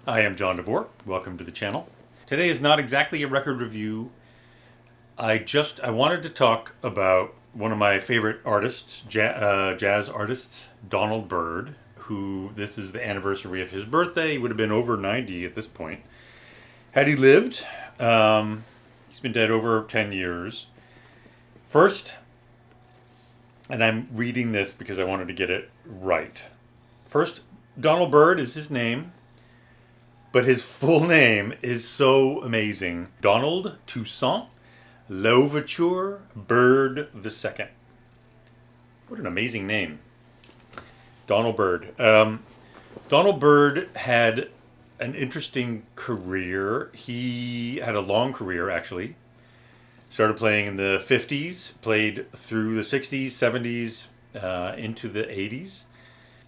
I am John DeVore. Welcome to the channel. Today is not exactly a record review. I wanted to talk about one of my favorite artists, jazz artists, Donald Byrd, who this is the anniversary of his birthday. He would have been over 90 at this point. Had he lived, he's been dead over 10 years. First, and I'm reading this because I wanted to get it right. First, Donald Byrd is his name. But his full name is so amazing. Donald Toussaint Louverture Byrd II. What an amazing name. Donald Byrd. Donald Byrd had an interesting career. He had a long career, actually. Started playing in the 50s, played through the 60s, 70s, into the 80s.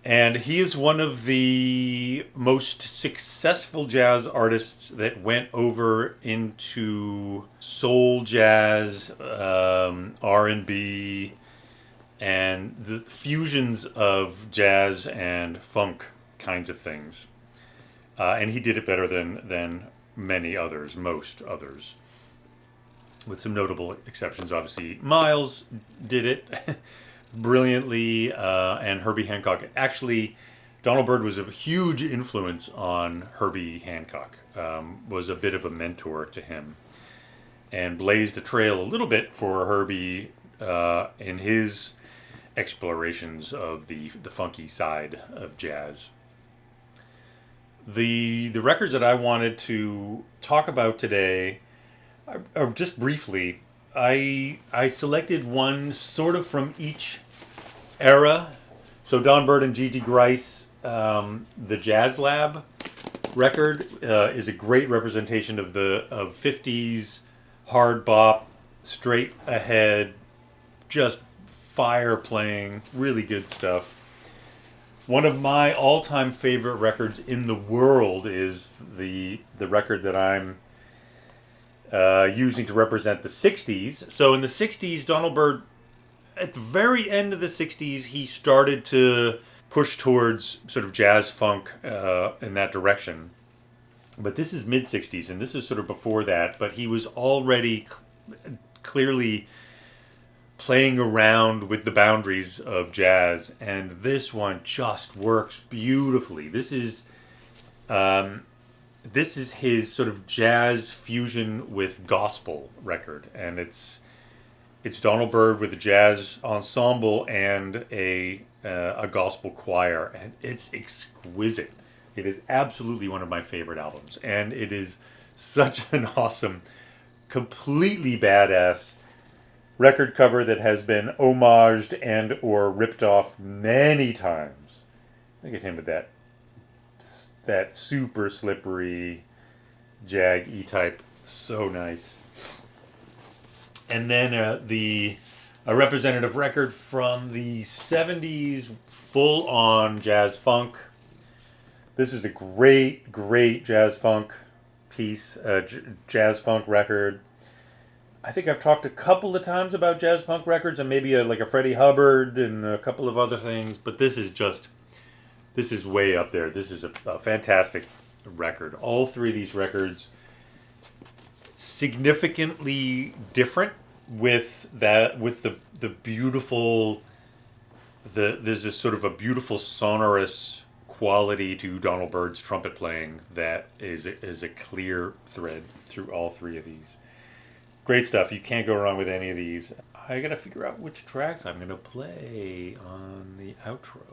And he is one of the most successful jazz artists that went over into soul jazz, R&B, and the fusions of jazz and funk kinds of things. And he did it better than many others, most others, with some notable exceptions. Obviously, Miles did it brilliantly, and Herbie Hancock. Actually, Donald Byrd was a huge influence on Herbie Hancock, was a bit of a mentor to him, and blazed a trail a little bit for Herbie in his explorations of the funky side of jazz. The records that I wanted to talk about today are just briefly, I selected one sort of from each era. So Don Byrd and Gigi Gryce, the Jazz Lab record is a great representation of 50s hard bop, straight ahead, just fire playing, really good stuff. One of my all-time favorite records in the world is the record that I'm using to represent the 60s. So in the 60s, Donald Byrd, at the very end of the 60s, he started to push towards sort of jazz funk in that direction. But this is mid 60s, and this is sort of before that. But he was already clearly playing around with the boundaries of jazz, and this one just works beautifully. This is his sort of jazz fusion with gospel record, and it's Donald Byrd with a jazz ensemble and a gospel choir, and it's exquisite. It is absolutely one of my favorite albums, and it is such an awesome, completely badass record cover that has been homaged and or ripped off many times. Look at him with that super slippery Jag E-type, so nice. And then a representative record from the 70s, full on jazz funk. This is a great jazz funk piece, jazz funk record. I think I've talked a couple of times about jazz funk records, and maybe like a Freddie Hubbard and a couple of other things, but this is way up there. This is a fantastic record. All three of these records significantly different with the beautiful, there's this sort of a beautiful sonorous quality to Donald Byrd's trumpet playing that is a clear thread through all three of these. Great stuff. You can't go wrong with any of these. I gotta figure out which tracks I'm gonna play on the outro.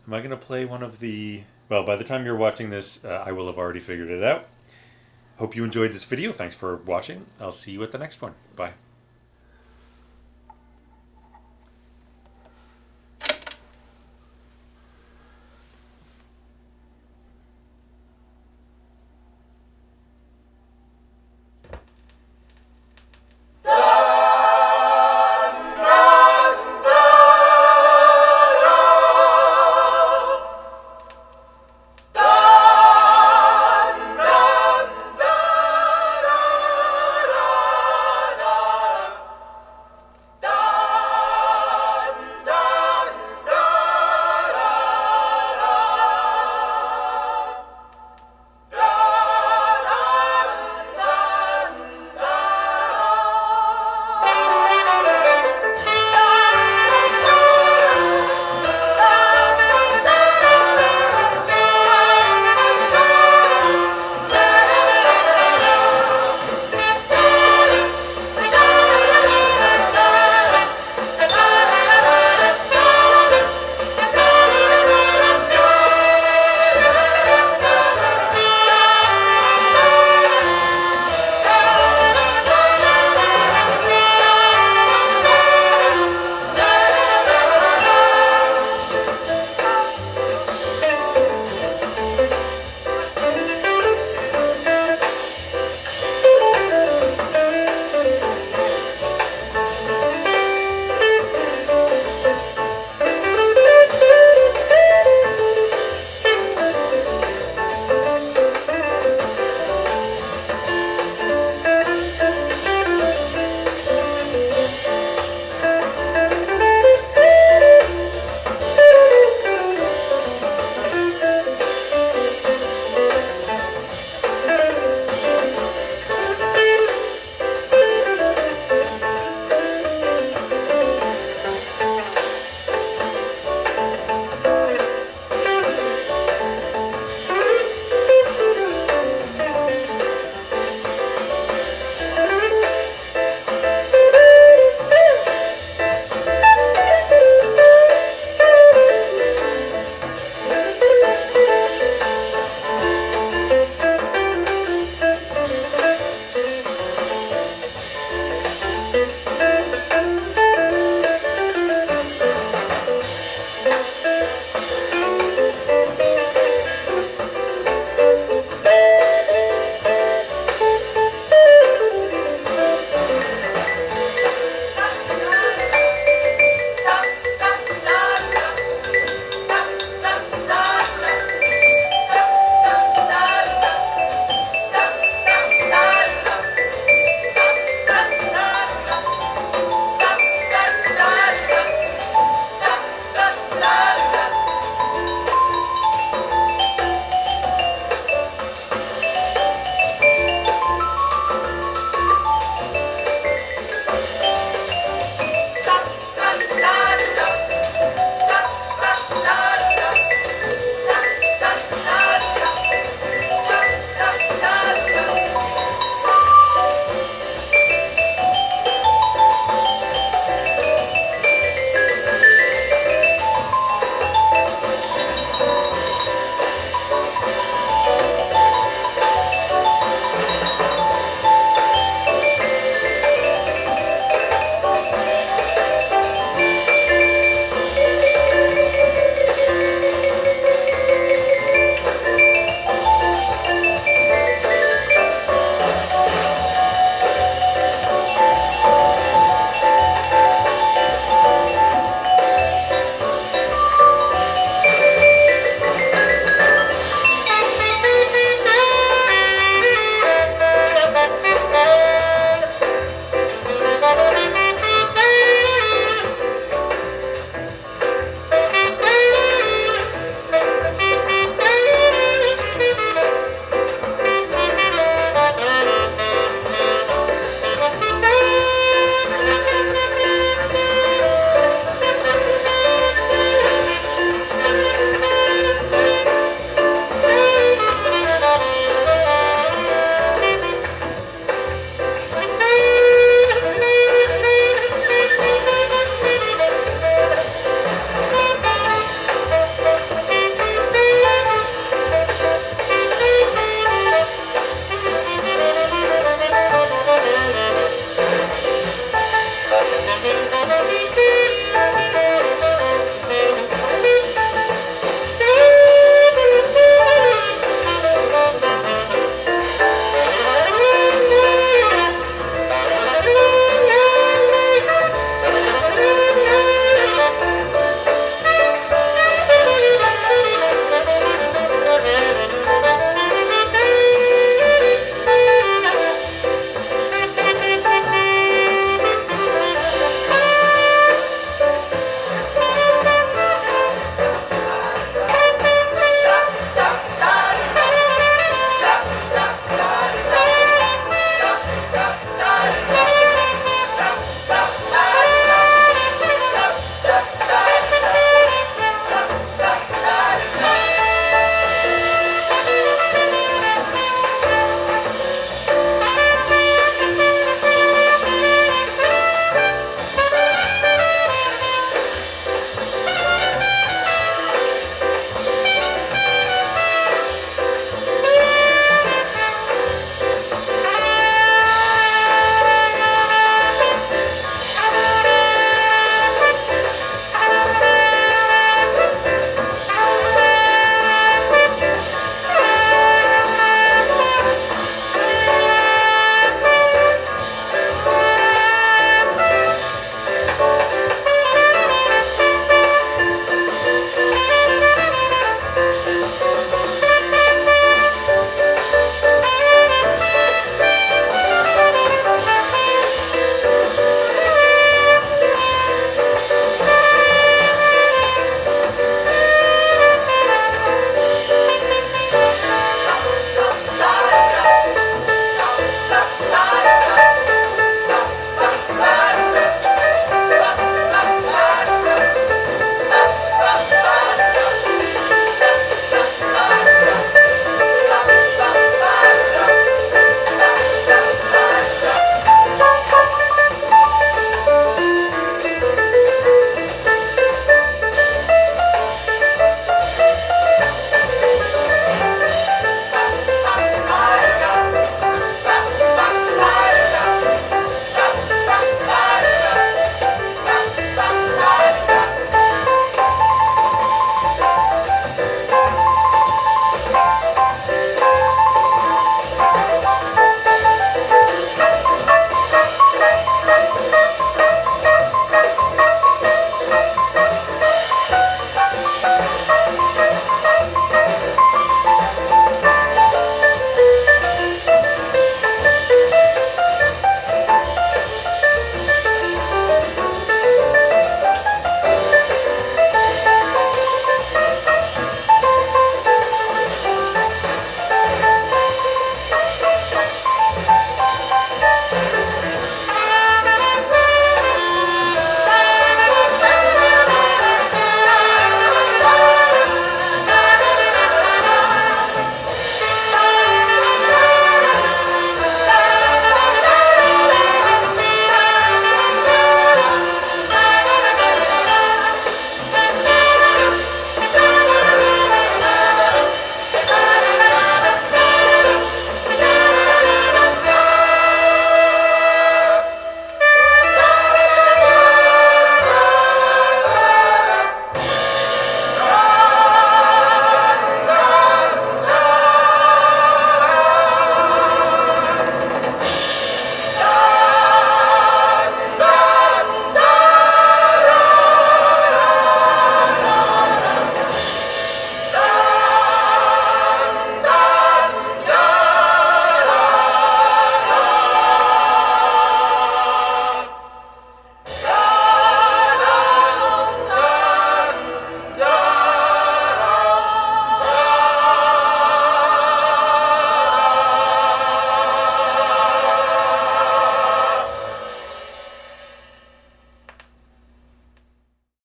Am I gonna play one of the... Well, by the time you're watching this, I will have already figured it out. Hope you enjoyed this video. Thanks for watching. I'll see you at the next one. Bye.